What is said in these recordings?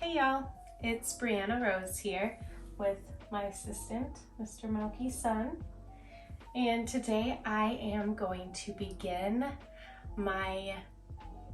Hey y'all, it's Brianna Rose here with my assistant, Mr. Milky's son. And today I am going to begin my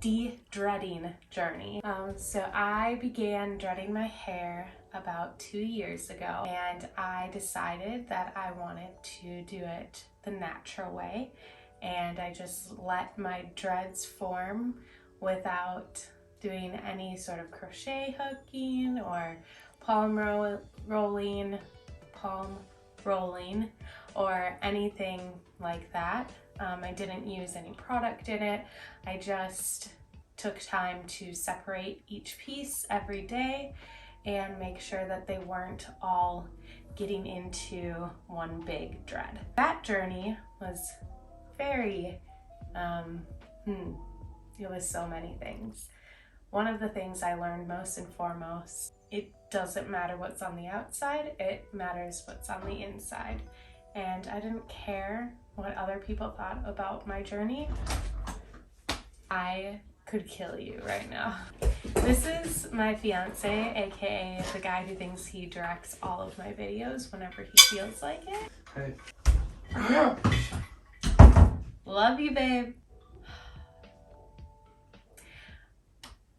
de-dreading journey. So I began dreading my hair about 2 years ago, and I decided that I wanted to do it the natural way, and I just let my dreads form without doing any sort of crochet hooking or palm rolling or anything like that. I didn't use any product in it. I just took time to separate each piece every day and make sure that they weren't all getting into one big dread. That journey was very, it was so many things. One of the things I learned most and foremost, it doesn't matter what's on the outside, it matters what's on the inside. And I didn't care what other people thought about my journey. I could kill you right now. This is my fiance, aka the guy who thinks he directs all of my videos whenever he feels like it. Hey. Love you, babe.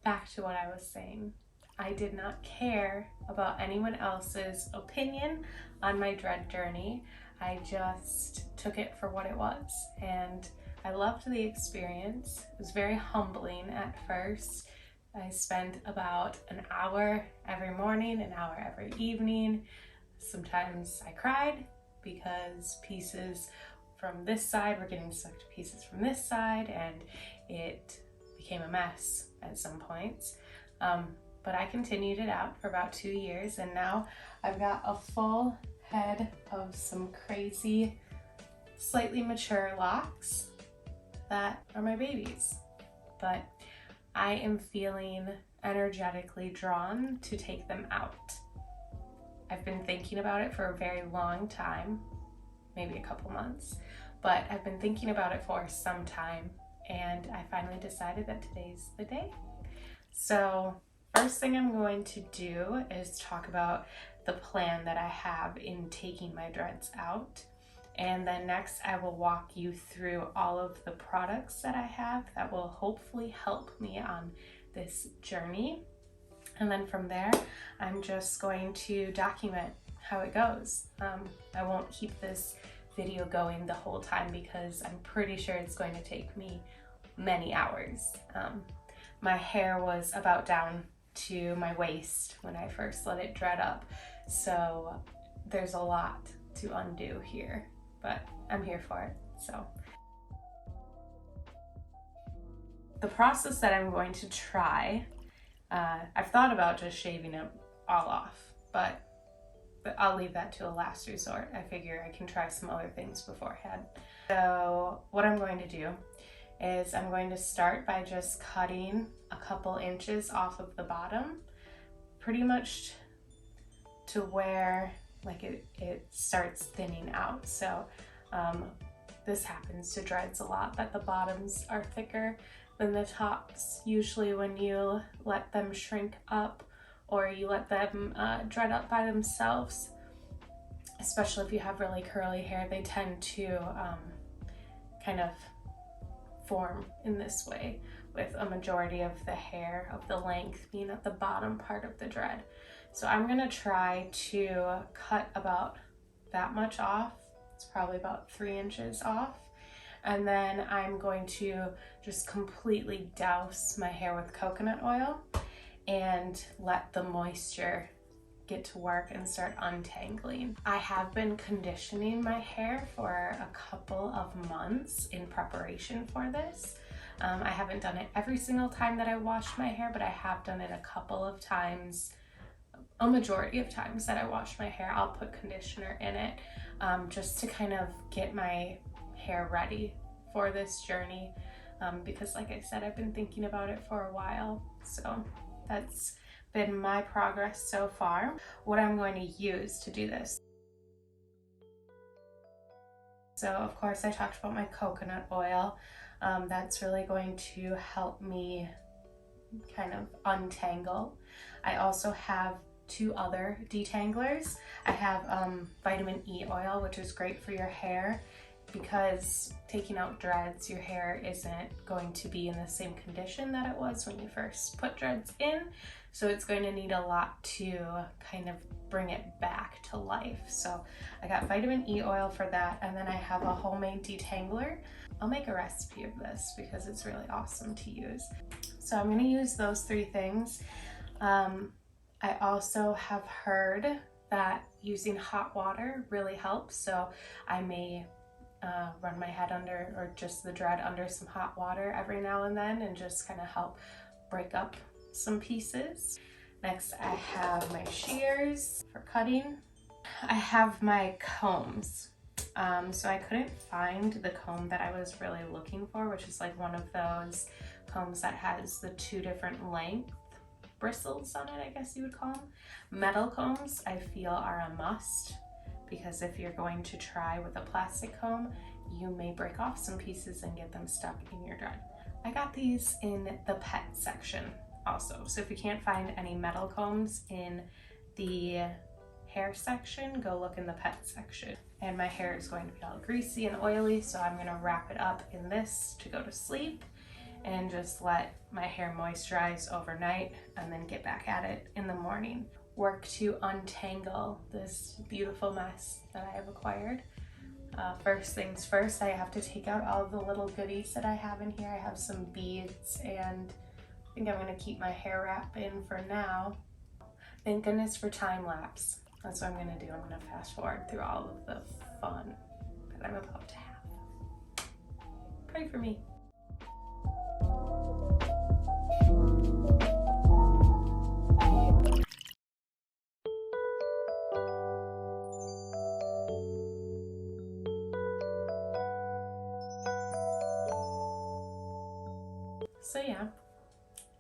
Back to what I was saying. I did not care about anyone else's opinion on my dread journey. I just took it for what it was, and I loved the experience. It was very humbling at first. I spent about an hour every morning, an hour every evening. Sometimes I cried because pieces from this side were getting stuck to pieces from this side, and it became a mess at some points. But I continued it out for about 2 years, and now I've got a full head of some crazy, slightly mature locks that are my babies. But I am feeling energetically drawn to take them out. I've been thinking about it for a very long time, maybe a couple months, but I've been thinking about it for some time, and I finally decided that today's the day. So first thing I'm going to do is talk about the plan that I have in taking my dreads out. And then next I will walk you through all of the products that I have that will hopefully help me on this journey. And then from there, I'm just going to document how it goes. I won't keep this video going the whole time because I'm pretty sure it's going to take me many hours. My hair was about down to my waist when I first let it dread up, so there's a lot to undo here, but I'm here for it. So the process that I'm going to try, I've thought about just shaving it all off, but I'll leave that to a last resort. I figure I can try some other things beforehand. So what I'm going to do is I'm going to start by just cutting a couple inches off of the bottom, pretty much to where like it starts thinning out. So this happens to dreads a lot, that the bottoms are thicker than the tops. Usually when you let them shrink up or you let them dread up by themselves, especially if you have really curly hair, they tend to kind of form in this way, with a majority of the hair of the length being at the bottom part of the dread. So I'm gonna try to cut about that much off. It's probably about 3 inches off. And then I'm going to just completely douse my hair with coconut oil and let the moisture get to work and start untangling. I have been conditioning my hair for a couple of months in preparation for this. I haven't done it every single time that I wash my hair, but I have done it a couple of times. A majority of times that I wash my hair, I'll put conditioner in it just to kind of get my hair ready for this journey because like I said, I've been thinking about it for a while. So that's been my progress so far. What I'm going to use to do this. So of course I talked about my coconut oil. That's really going to help me kind of untangle. I also have 2 other detanglers. I have vitamin E oil, which is great for your hair because taking out dreads, your hair isn't going to be in the same condition that it was when you first put dreads in. So it's going to need a lot to kind of bring it back to life. So I got vitamin E oil for that, and then I have a homemade detangler. I'll make a recipe of this because it's really awesome to use. So I'm gonna use those 3 things. I also have heard that using hot water really helps. So I may run my head under, or just the dread under, some hot water every now and then and just kind of help break up some pieces. Next, I have my shears for cutting. I have my combs. So I couldn't find the comb that I was really looking for, which is like one of those combs that has the 2 different length bristles on it, I guess you would call them. Metal combs, I feel, are a must, because if you're going to try with a plastic comb, you may break off some pieces and get them stuck in your dread. I got these in the pet section also. So if you can't find any metal combs in the hair section, go look in the pet section. And my hair is going to be all greasy and oily, so I'm gonna wrap it up in this to go to sleep and just let my hair moisturize overnight and then get back at it in the morning. Work to untangle this beautiful mess that I have acquired. First things first, I have to take out all of the little goodies that I have in here. I have some beads, and I think I'm gonna keep my hair wrap in for now. Thank goodness for time lapse. That's what I'm gonna do. I'm gonna fast forward through all of the fun that I'm about to have. Pray for me. So yeah,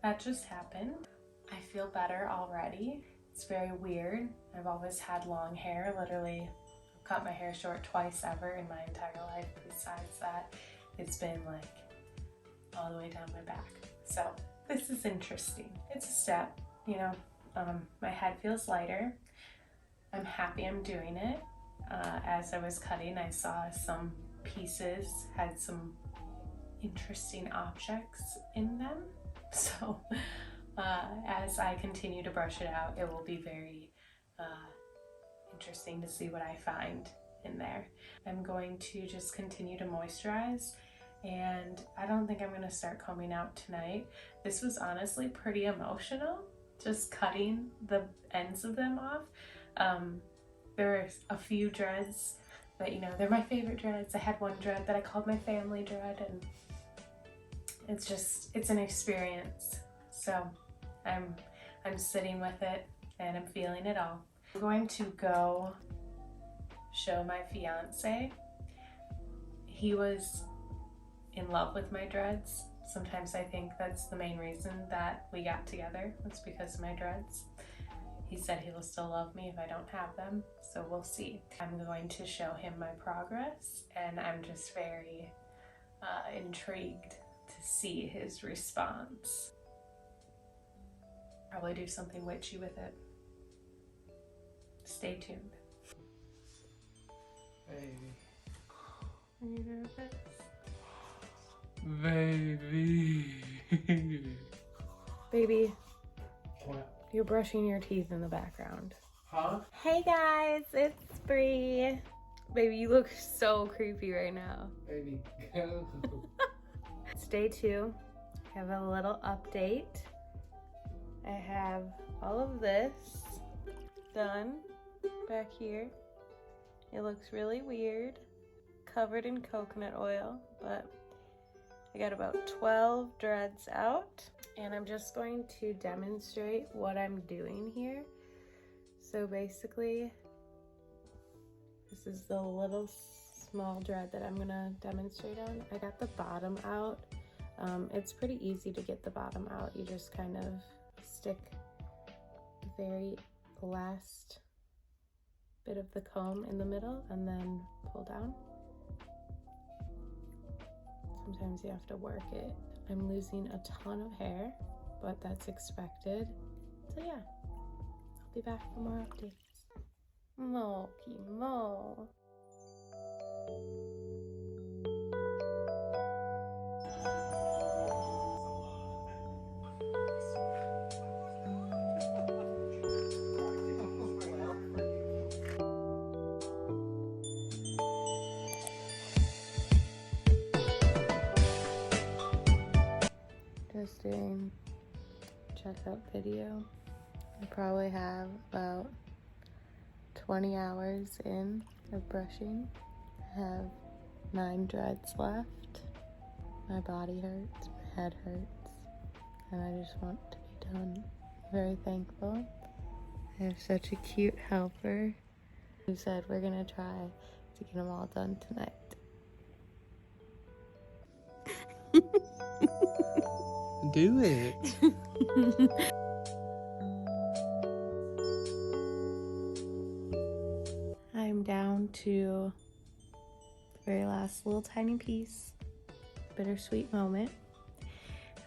that just happened. I feel better already. It's very weird. I've always had long hair. Literally, I've cut my hair short twice ever in my entire life. Besides that, it's been like all the way down my back. So this is interesting. It's a step, you know. My head feels lighter. I'm happy I'm doing it. As I was cutting, I saw some pieces had some interesting objects in them. So as I continue to brush it out, it will be very interesting to see what I find in there. I'm going to just continue to moisturize, and I don't think I'm going to start combing out tonight. This was honestly pretty emotional, just cutting the ends of them off. There's a few dreads that, you know, they're my favorite dreads. I had one dread that I called my family dread, and it's an experience. So I'm sitting with it and I'm feeling it all. I'm going to go show my fiance. He was in love with my dreads. Sometimes I think that's the main reason that we got together. It's because of my dreads. He said he will still love me if I don't have them, so we'll see. I'm going to show him my progress, and I'm just very intrigued to see his response. Probably do something witchy with it. Stay tuned. Baby. Are you nervous? Baby. Baby, What? you're brushing your teeth in the background. Huh? Hey guys, it's Bree. Baby, you look so creepy right now. Baby, go. It's day 2. I have a little update. I have all of this done back here. It looks really weird, covered in coconut oil, but I got about 12 dreads out, and I'm just going to demonstrate what I'm doing here. So basically, this is the little small dread that I'm gonna demonstrate on. I got the bottom out. It's pretty easy to get the bottom out. You just kind of stick the very last bit of the comb in the middle and then pull down. Sometimes you have to work it. I'm losing a ton of hair. but that's expected. So yeah, I'll be back for more updates. Mokey Mo. Just doing checkup video. I probably have about 20 hours in of brushing. I have 9 dreads left. My body hurts, my head hurts, and I just want to be done. Very thankful. I have such a cute helper who said we're gonna try to get them all done tonight. Do it. I'm down to the very last little tiny piece. Bittersweet moment.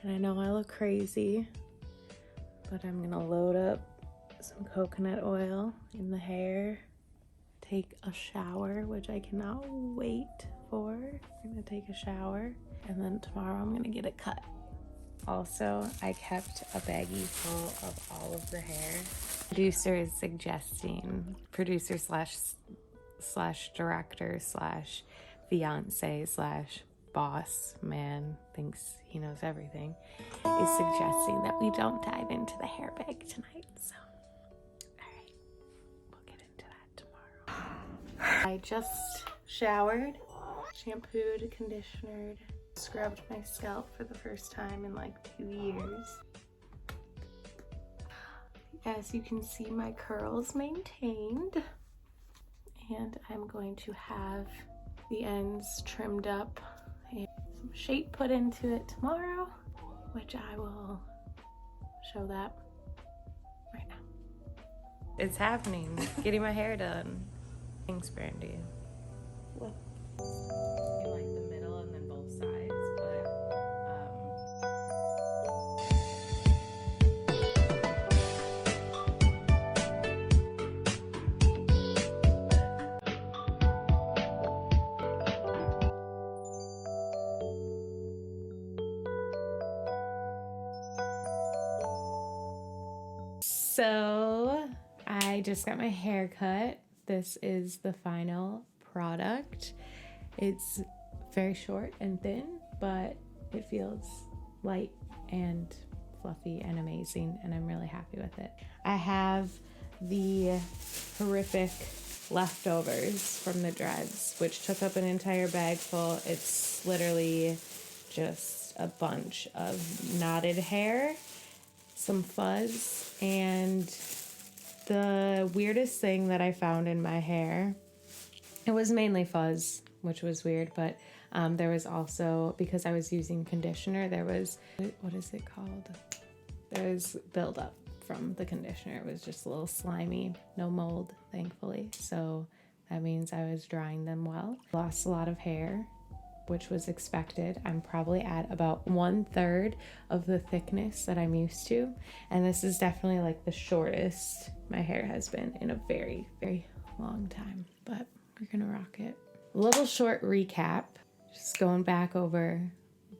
And I know I look crazy, but I'm gonna load up some coconut oil in the hair, take a shower, which I cannot wait for. I'm gonna take a shower, and then tomorrow I'm gonna get it cut. Also, I kept a baggie full of all of the hair. Producer is suggesting, producer slash director slash fiance slash boss man, thinks he knows everything, is suggesting that we don't dive into the hair bag tonight. So, alright, we'll get into that tomorrow. I just showered, shampooed, conditioned, scrubbed my scalp for the first time in like 2 years. As you can see, my curls maintained, and I'm going to have the ends trimmed up and some shape put into it tomorrow, which I will show that right now. It's happening. Getting my hair done. Thanks, Brandy. Look. I like the middle and then both sides, but so I just got my hair cut. This is the final product. It's very short and thin, but it feels light and fluffy and amazing, and I'm really happy with it. I have the horrific leftovers from the dreads, which took up an entire bag full. It's literally just a bunch of knotted hair, some fuzz, and the weirdest thing that I found in my hair, it was mainly fuzz, which was weird, but there was also, because I was using conditioner, there was, what is it called? There was buildup from the conditioner. It was just a little slimy, no mold, thankfully. So that means I was drying them well. Lost a lot of hair, which was expected. I'm probably at about 1/3 of the thickness that I'm used to. And this is definitely like the shortest my hair has been in a very, very long time, but we're gonna rock it. A little short recap, just going back over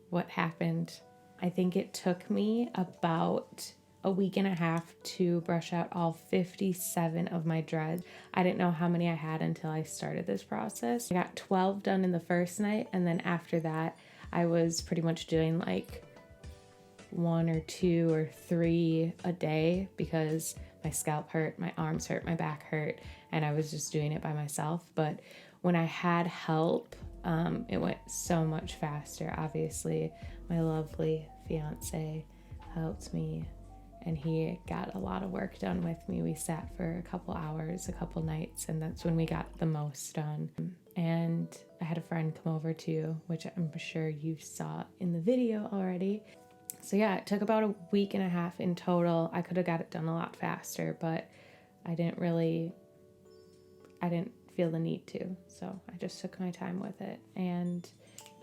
what happened. I think it took me about a week and a half to brush out all 57 of my dreads. I didn't know how many I had until I started this process. I got 12 done in the first night, and then after that, I was pretty much doing like 1 or 2 or 3 a day because my scalp hurt, my arms hurt, my back hurt, and I was just doing it by myself. But when I had help, it went so much faster. Obviously, my lovely fiance helped me, and he got a lot of work done with me. We sat for a couple hours, a couple nights, and that's when we got the most done. And I had a friend come over too, which I'm sure you saw in the video already. So yeah, it took about a week and a half in total. I could have got it done a lot faster, but I didn't feel the need to. So I just took my time with it, and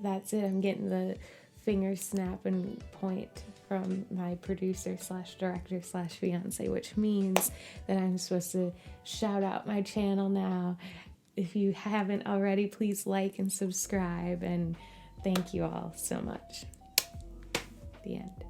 that's it. I'm getting the finger snap and point from my producer slash director slash fiance, which means that I'm supposed to shout out my channel now. If you haven't already, please like and subscribe, and thank you all so much. The end.